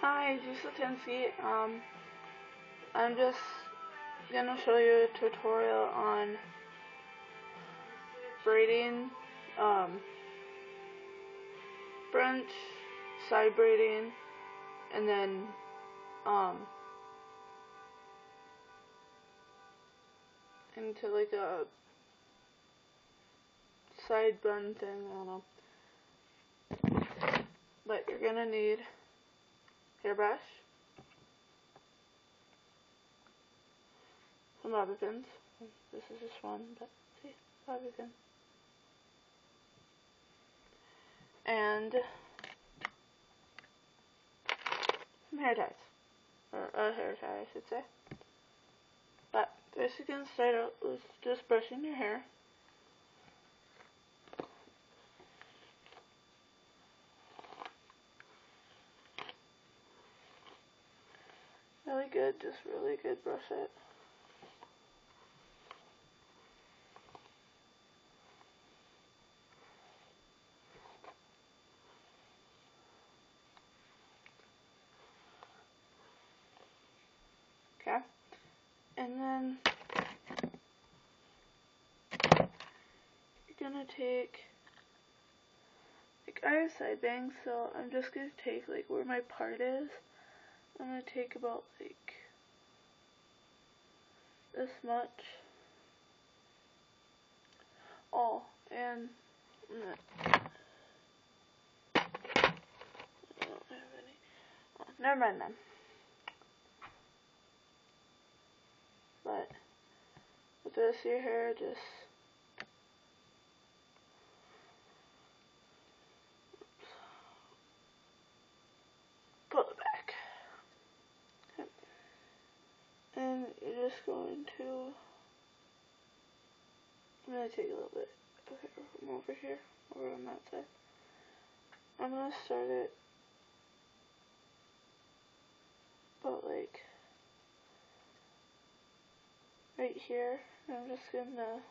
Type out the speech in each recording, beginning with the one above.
Hi, this is Tinsky. I'm just gonna show you a tutorial on braiding, front, side braiding, and then, into like a side bun thing, I don't know. But you're gonna need hairbrush, some bobby pins. This is just one, but see, bobby pin. And some hair ties. Or a hair tie, I should say. But first you're gonna start out with just brushing your hair. Really good, just really good brush it. Okay, and then you're gonna take, like I have side bangs, so I'm just gonna take like where my part is. I'm gonna take about like this much. Oh, and I don't have any. Oh, never mind then. But with this, your hair just pull it back, and you're just going to. I'm gonna take a little bit of hair from over here, over on that side. I'm gonna start it about like right here. I'm just gonna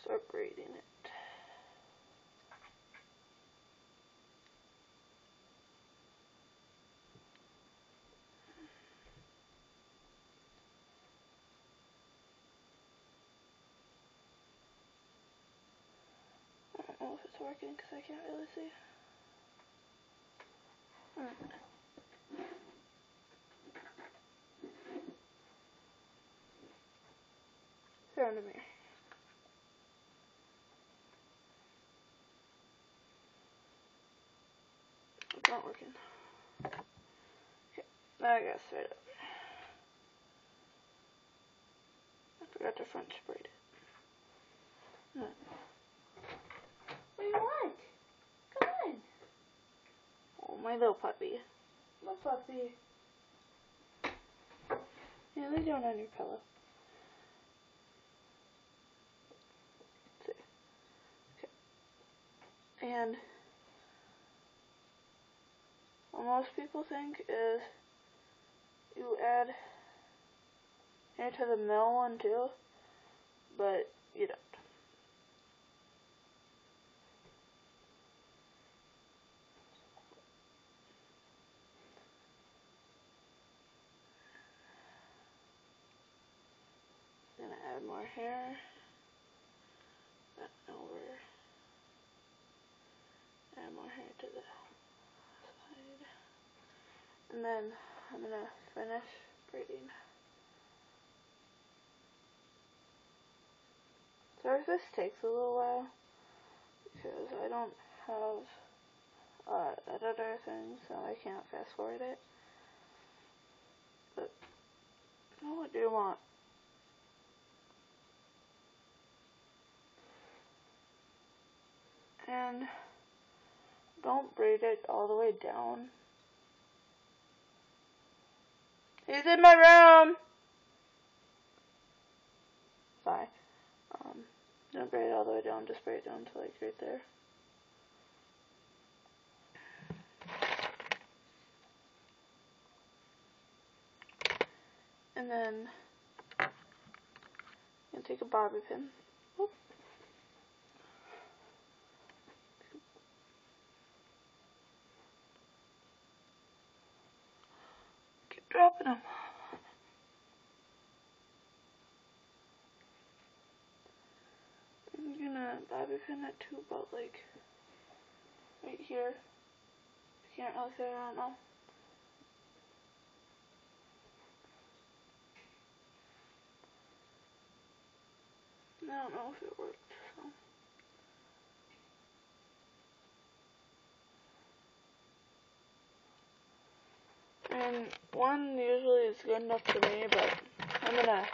start braiding it. I don't know if it's working because I can't really see. Found a mirror. It's not working. Okay, now I gotta start up. I forgot to French braid it. No. What do you want? Come on. Oh, my little puppy. Little puppy. Yeah, lay down on your pillow. See. Okay. And what most people think is you add hair to the middle one too, but you don't. Gonna add more hair. Over. Add more hair to the side. And then I'm gonna finish braiding. Sorry if this takes a little while, because I don't have editor thing, so I can't fast forward it. But what do you want? And don't braid it all the way down. He's in my room! Bye. Don't braid it all the way down, just braid it down to like right there. And then you take a bobby pin. Whoop. But I'm gonna bobby pin it too, but like right here. You can't really see it, I don't know. I don't know if it worked, so. And one usually is good enough for me, but I'm gonna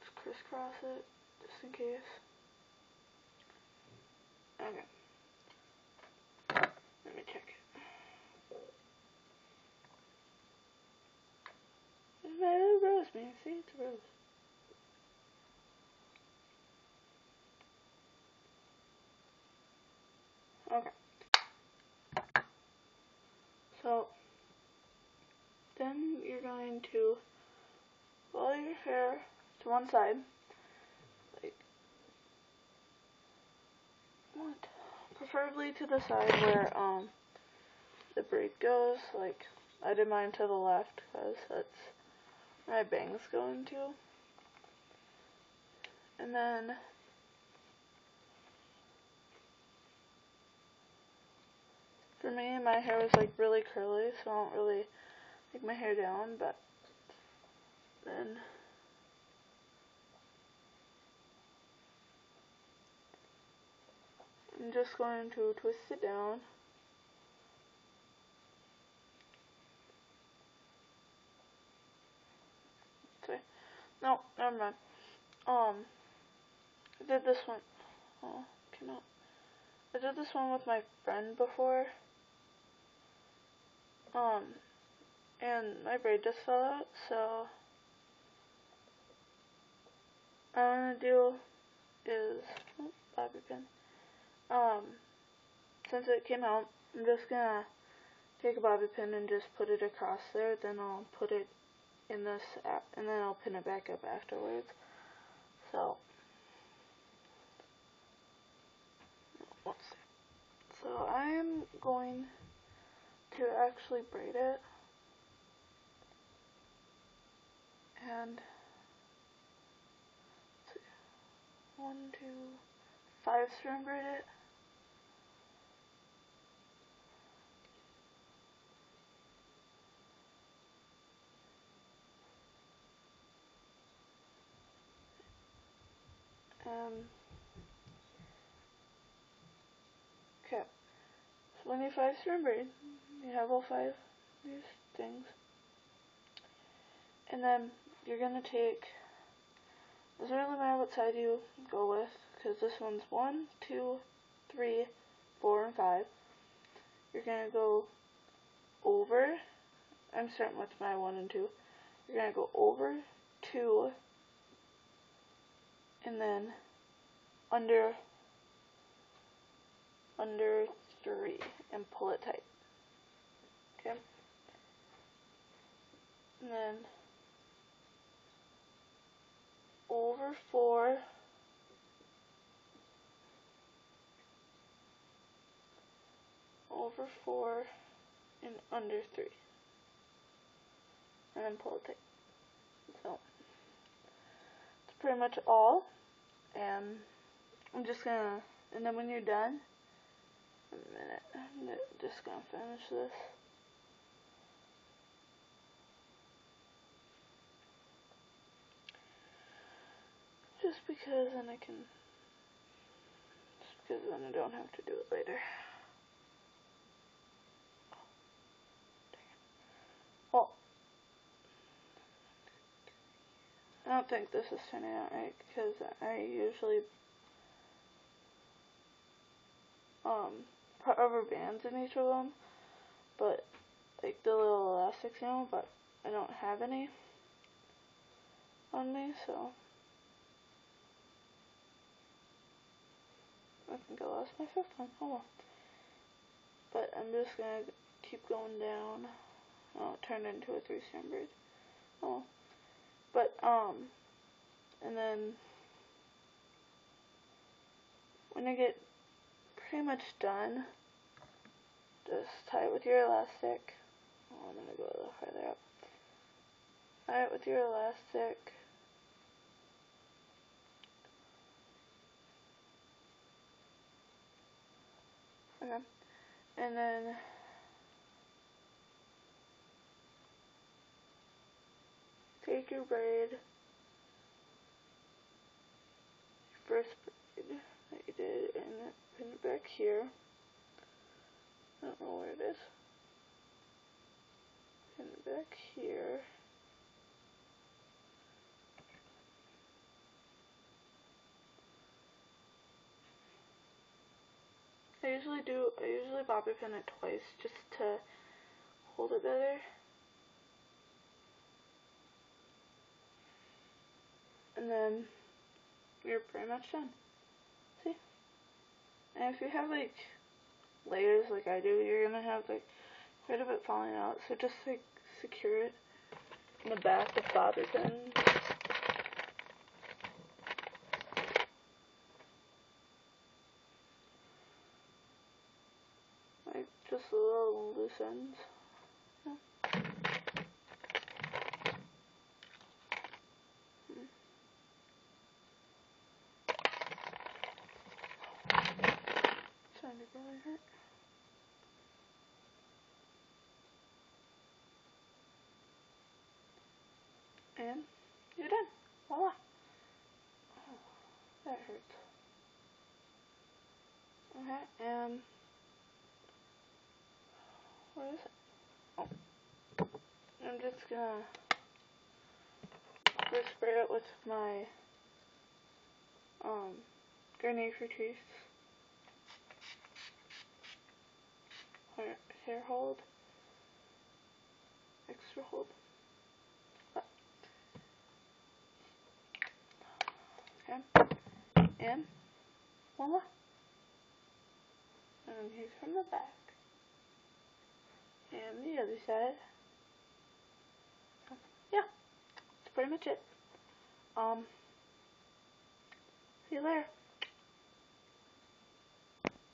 just crisscross it just in case. Okay. Let me check it. It's my little rose, man. See, it's a rose. Okay. So then you're going to roll your hair to one side, like what? Preferably to the side where the braid goes. Like I did mine to the left because that's where my bangs going to. And then for me, my hair was like really curly, so I don't really take my hair down, but then I'm just going to twist it down. Sorry. No, never mind. I did this one. Oh, cannot. I did this one with my friend before. And my braid just fell out, so what I'm gonna do is, bobby pin. Since it came out, I'm just gonna take a bobby pin and just put it across there, then I'll put it in this app, and then I'll pin it back up afterwards. So, let's see. So I'm going to actually braid it, and let's see, 1, 2, 5 strand braid it. Okay, so when you 5 strand braid, you have all 5 of these things, and then you're gonna take, it doesn't really matter what side you go with, because this one's 1, 2, 3, 4, and 5. You're gonna go over, I'm starting with my 1 and 2, you're gonna go over 2, and then under 3, and pull it tight. Okay? And then over 4, over 4, and under 3. And then pull it tight. So, that's pretty much all. And I'm just gonna, and then when you're done, a minute, I'm just gonna finish this. Just because then I can, just because then I don't have to do it later. Well, I don't think this is turning out right, because I usually put rubber bands in each of them, but like the little elastics, you know, but I don't have any on me, so I think I lost my 5th one. Oh well. But I'm just gonna keep going down. Oh, it turned into a 3 strand braid. Oh, but and then when I get pretty much done, just tie it with your elastic. Oh, I'm going to go a little further up. Tie it with your elastic. Okay. And then take your braid, your first braid that you did, and pin it back here. I don't know where it is. Pin it back here. I usually bobby pin it twice just to hold it better. And then you're pretty much done. See? And if you have like layers like I do, you're gonna have like quite a bit falling out. So just like secure it in the back with bobby pins. Like just a little loose ends. Yeah. Trying to go like that. And you're done. Voila. Oh, that hurts. Okay, and what is it? Oh. I'm just gonna first spray it with my Garnier Fructis hair hold, extra hold. Okay, and voila. And here's from the back. And the other side. Yeah, that's pretty much it. See you later.